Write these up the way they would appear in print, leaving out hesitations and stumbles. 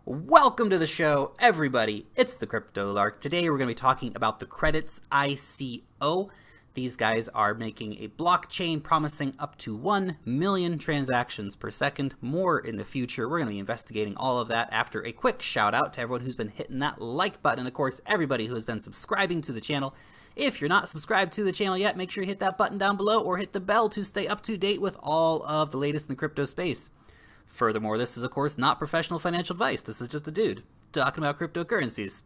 Welcome to the show, everybody. It's the Crypto Lark. Today we're going to be talking about the Credits ICO. These guys are making a blockchain promising up to 1 million transactions per second. More in the future. We're going to be investigating all of that after a quick shout out to everyone who's been hitting that like button. And of course, everybody who has been subscribing to the channel. If you're not subscribed to the channel yet, make sure you hit that button down below or hit the bell to stay up to date with all of the latest in the crypto space. Furthermore, this is, of course, not professional financial advice. This is just a dude talking about cryptocurrencies.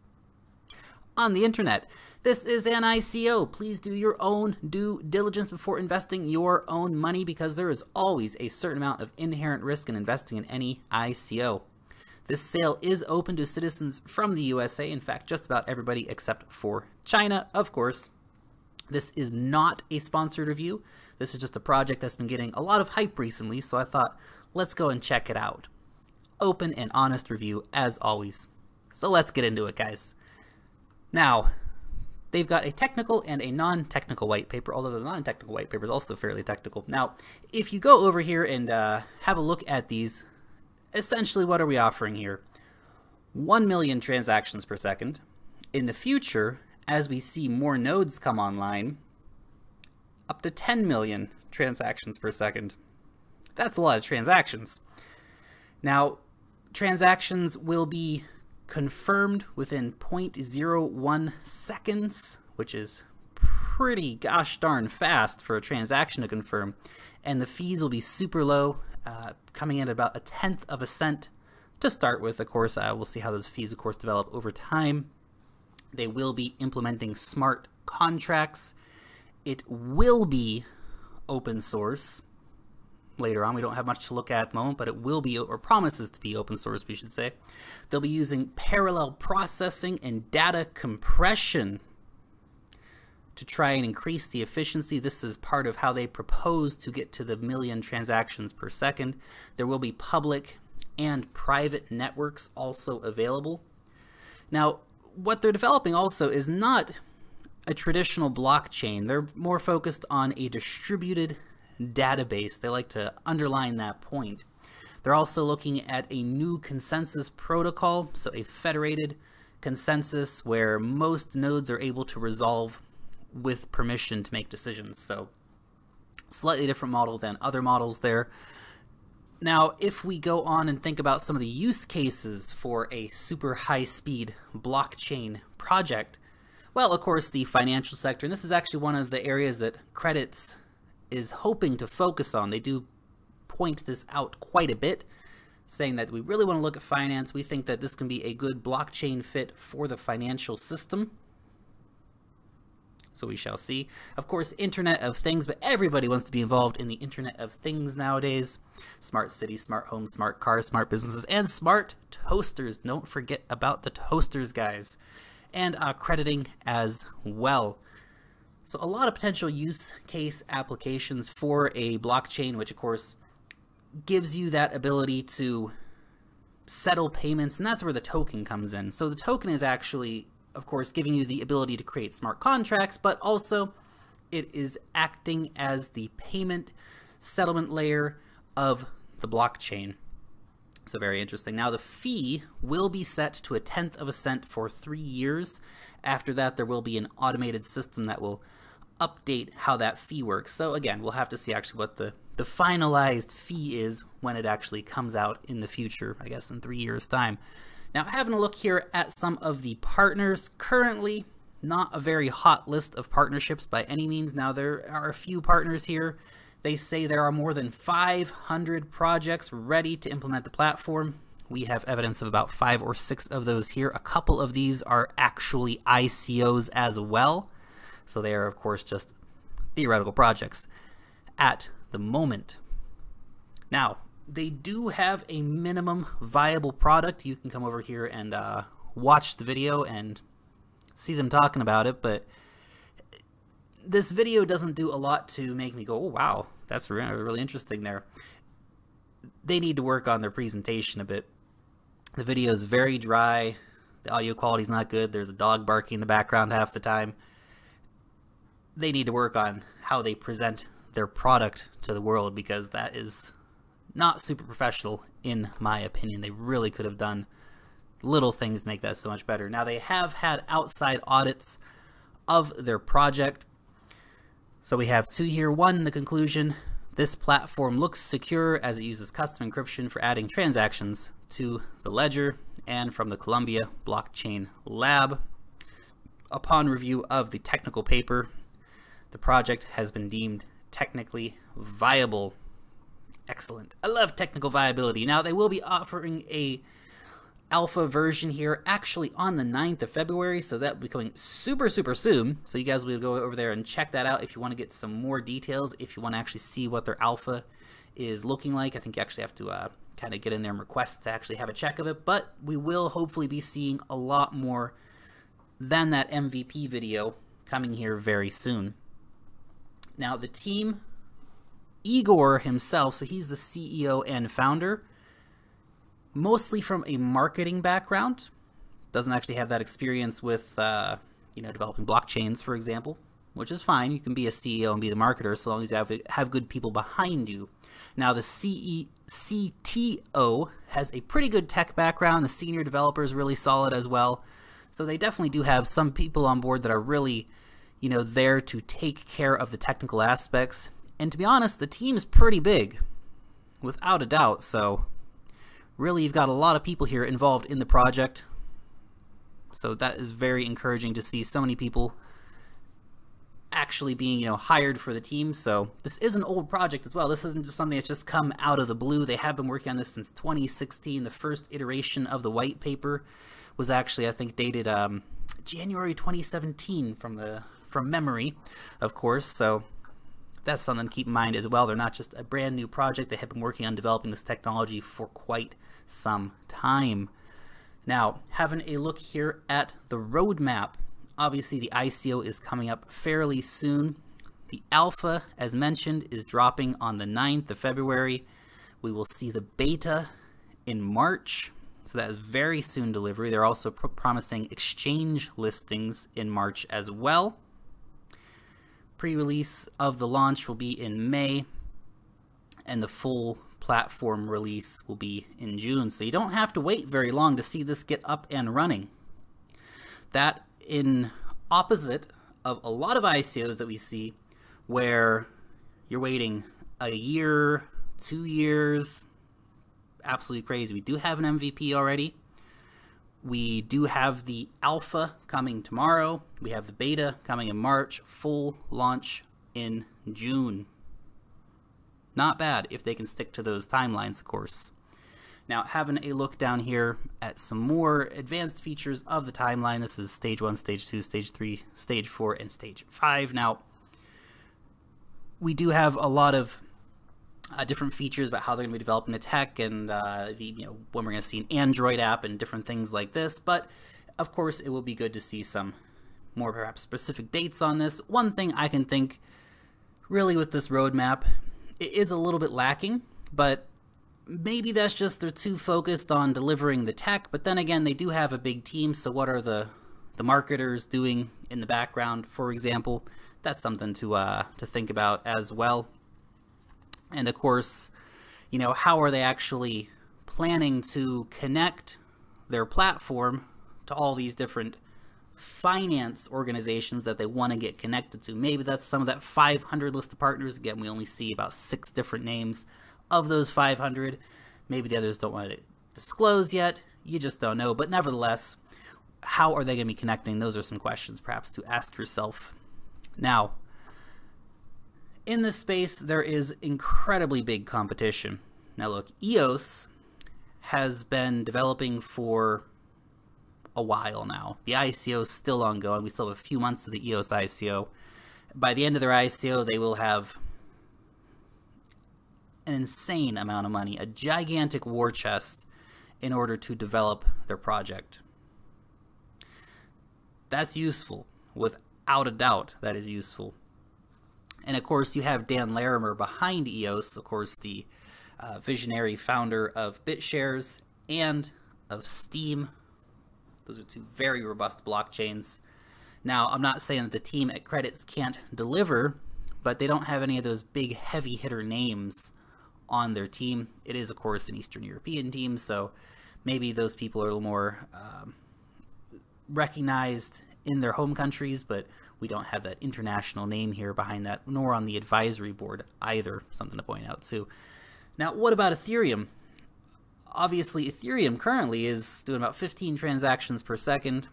On the internet, this is an ICO. Please do your own due diligence before investing your own money because there is always a certain amount of inherent risk in investing in any ICO. This sale is open to citizens from the USA. In fact, just about everybody except for China, of course. This is not a sponsored review. This is just a project that's been getting a lot of hype recently, so I thought, let's go and check it out. Open and honest review, as always. So let's get into it, guys. Now, they've got a technical and a non-technical white paper, although the non-technical white paper is also fairly technical. Now, if you go over here and have a look at these, essentially what are we offering here? 1 million transactions per second. In the future, as we see more nodes come online, up to 10 million transactions per second. That's a lot of transactions. Now, transactions will be confirmed within 0.01 seconds, which is pretty gosh darn fast for a transaction to confirm. And the fees will be super low, coming in at about 1/10 of a cent to start with. Of course, we'll see how those fees, of course, develop over time. They will be implementing smart contracts. It will be open source. Later on, we don't have much to look at the moment, but it will be, or promises to be, open source, we should say. They'll be using parallel processing and data compression to try and increase the efficiency. This is part of how they propose to get to the 1 million transactions per second. There will be public and private networks also available. Now, what they're developing also is not a traditional blockchain. They're more focused on a distributed database. They like to underline that point. They're also looking at a new consensus protocol, so a federated consensus where most nodes are able to resolve with permission to make decisions. So slightly different model than other models there. Now, if we go on and think about some of the use cases for a super high-speed blockchain project, well, of course, the financial sector, and this is actually one of the areas that Credits is hoping to focus on. They do point this out quite a bit, saying that we really want to look at finance. We think that this can be a good blockchain fit for the financial system. So we shall see. Of course, Internet of Things, but everybody wants to be involved in the Internet of Things nowadays. Smart cities, smart homes, smart cars, smart businesses, and smart toasters. Don't forget about the toasters, guys. And crediting as well. So a lot of potential use case applications for a blockchain, which of course gives you that ability to settle payments, and that's where the token comes in. So the token is actually, of course, giving you the ability to create smart contracts, but also it is acting as the payment settlement layer of the blockchain. So very interesting. Now the fee will be set to 1/10 of a cent for 3 years. After that, there will be an automated system that will update how that fee works. So again, we'll have to see actually what the finalized fee is when it actually comes out in the future, I guess in 3 years' time. Now, having a look here at some of the partners, currently not a very hot list of partnerships by any means. Now, there are a few partners here. They say there are more than 500 projects ready to implement the platform. We have evidence of about 5 or 6 of those here. A couple of these are actually ICOs as well. So they are, of course, just theoretical projects at the moment. Now, they do have a minimum viable product. You can come over here and watch the video and see them talking about it, but this video doesn't do a lot to make me go, oh wow, that's really interesting there. They need to work on their presentation a bit. The video is very dry. The audio quality is not good. There's a dog barking in the background half the time. They need to work on how they present their product to the world, because that is not super professional in my opinion. They really could have done little things make that so much better. Now, they have had outside audits of their project. So we have two here. One, the conclusion: this platform looks secure as it uses custom encryption for adding transactions to the ledger, and from the Columbia Blockchain Lab. Upon review of the technical paper, the project has been deemed technically viable. Excellent. I love technical viability. Now, they will be offering a alpha version here actually on the 9th of February, so that will be coming super soon. So you guys will go over there and check that out if you want to get some more details, if you want to actually see what their alpha is looking like. I think you actually have to kind of get in there and request to actually have a check of it, but we will hopefully be seeing a lot more than that MVP video coming here very soon. Now, the team, Igor himself, so he's the CEO and founder, mostly from a marketing background, doesn't actually have that experience with developing blockchains, for example, which is fine. You can be a CEO and be the marketer so long as you have good people behind you. Now, the CTO has a pretty good tech background. The senior developer is really solid as well. So they definitely do have some people on board that are really, there to take care of the technical aspects. And to be honest, the team is pretty big, without a doubt. So really, you've got a lot of people here involved in the project. So that is very encouraging to see so many people actually being, hired for the team. So this is an old project as well. This isn't just something that's just come out of the blue. They have been working on this since 2016. The first iteration of the white paper was actually, I think, dated January 2017 from memory, of course. So that's something to keep in mind as well. They're not just a brand new project. They have been working on developing this technology for quite some time. Now, having a look here at the roadmap, obviously the ICO is coming up fairly soon. The alpha, as mentioned, is dropping on the 9th of February. We will see the beta in March, so that is very soon delivery. They're also promising exchange listings in March as well. Pre-release of the launch will be in May, and the full platform release will be in June. So you don't have to wait very long to see this get up and running. That in opposite of a lot of ICOs that we see where you're waiting a year, 2 years, absolutely crazy. We do have an MVP already. We do have the alpha coming tomorrow. We have the beta coming in March, full launch in June. Not bad if they can stick to those timelines, of course. Now, having a look down here at some more advanced features of the timeline. This is stage 1, stage 2, stage 3, stage 4, and stage 5. Now, we do have a lot of different features about how they're going to be developing the tech and when we're going to see an Android app and different things like this. But of course, it will be good to see some more perhaps specific dates on this. One thing I can think really with this roadmap, it is a little bit lacking, but maybe that's just they're too focused on delivering the tech. But then again, they do have a big team, so what are the marketers doing in the background, for example? That's something to think about as well. And of course, how are they actually planning to connect their platform to all these different finance organizations that they want to get connected to? Maybe that's some of that 500 list of partners. Again, we only see about 6 different names of those 500. Maybe the others don't want to disclose yet. You just don't know. But nevertheless, how are they going to be connecting? Those are some questions perhaps to ask yourself. Now, in this space, there is incredibly big competition. Now look, EOS has been developing for a while now. The ICO is still ongoing. We still have a few months of the EOS ICO. By the end of their ICO, they will have an insane amount of money, a gigantic war chest, in order to develop their project. That's useful. Without a doubt, that is useful. And of course, you have Dan Larimer behind EOS, of course, the visionary founder of BitShares and of Steam. Those are 2 very robust blockchains. Now, I'm not saying that the team at Credits can't deliver, but they don't have any of those big heavy hitter names on their team. It is, of course, an Eastern European team, so maybe those people are a little more recognized in their home countries, but we don't have that international name here behind that, nor on the advisory board either, something to point out too. Now, what about Ethereum? Obviously, Ethereum currently is doing about 15 transactions per second,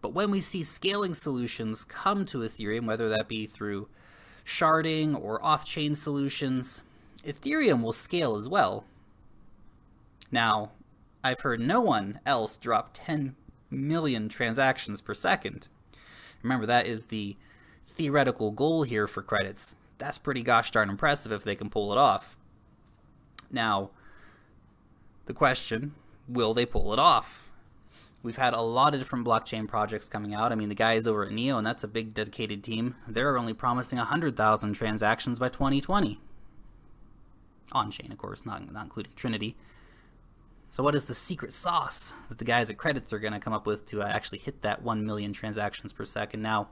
but when we see scaling solutions come to Ethereum, whether that be through sharding or off-chain solutions, Ethereum will scale as well. Now, I've heard no one else drop 10 million transactions per second. Remember, that is the theoretical goal here for credits. That's pretty gosh darn impressive if they can pull it off. Now, the question, will they pull it off? We've had a lot of different blockchain projects coming out. I mean, the guys over at Neo, and that's a big dedicated team, they're only promising 100,000 transactions by 2020. On-chain, of course, not including Trinity. So what is the secret sauce that the guys at Credits are going to come up with to actually hit that 1 million transactions per second? Now,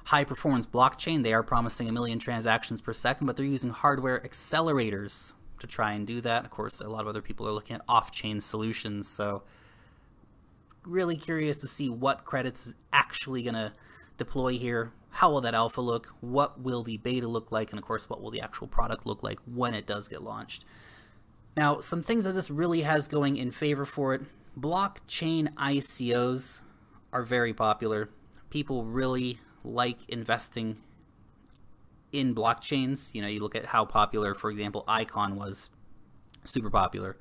high performance blockchain, they are promising 1 million transactions per second, but they're using hardware accelerators to try and do that. Of course, a lot of other people are looking at off-chain solutions, so really curious to see what Credits is actually going to deploy here. How will that alpha look? What will the beta look like? And of course, what will the actual product look like when it does get launched? Now, some things that this really has going in favor for it. Blockchain ICOs are very popular. People really like investing in blockchains. You know, you look at how popular, for example, Icon was, super popular.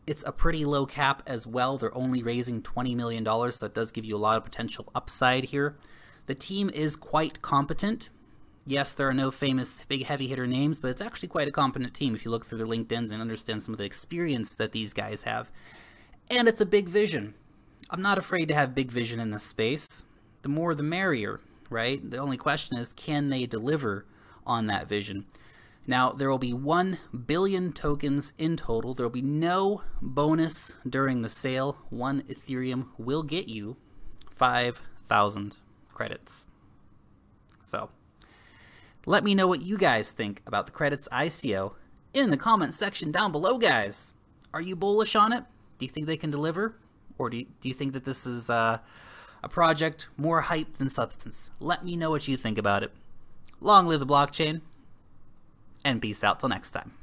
It's a pretty low cap as well. They're only raising $20 million, so it does give you a lot of potential upside here. The team is quite competent. Yes, there are no famous big heavy hitter names, but it's actually quite a competent team if you look through their LinkedIns and understand some of the experience that these guys have. And it's a big vision. I'm not afraid to have big vision in this space. The more the merrier, right? The only question is, can they deliver on that vision? Now, there will be 1 billion tokens in total. There will be no bonus during the sale. 1 Ethereum will get you 5,000 credits. So, let me know what you guys think about the Credits ICO in the comment section down below, guys. Are you bullish on it? Do you think they can deliver? Or do you think that this is a project more hype than substance? Let me know what you think about it. Long live the blockchain, and peace out till next time.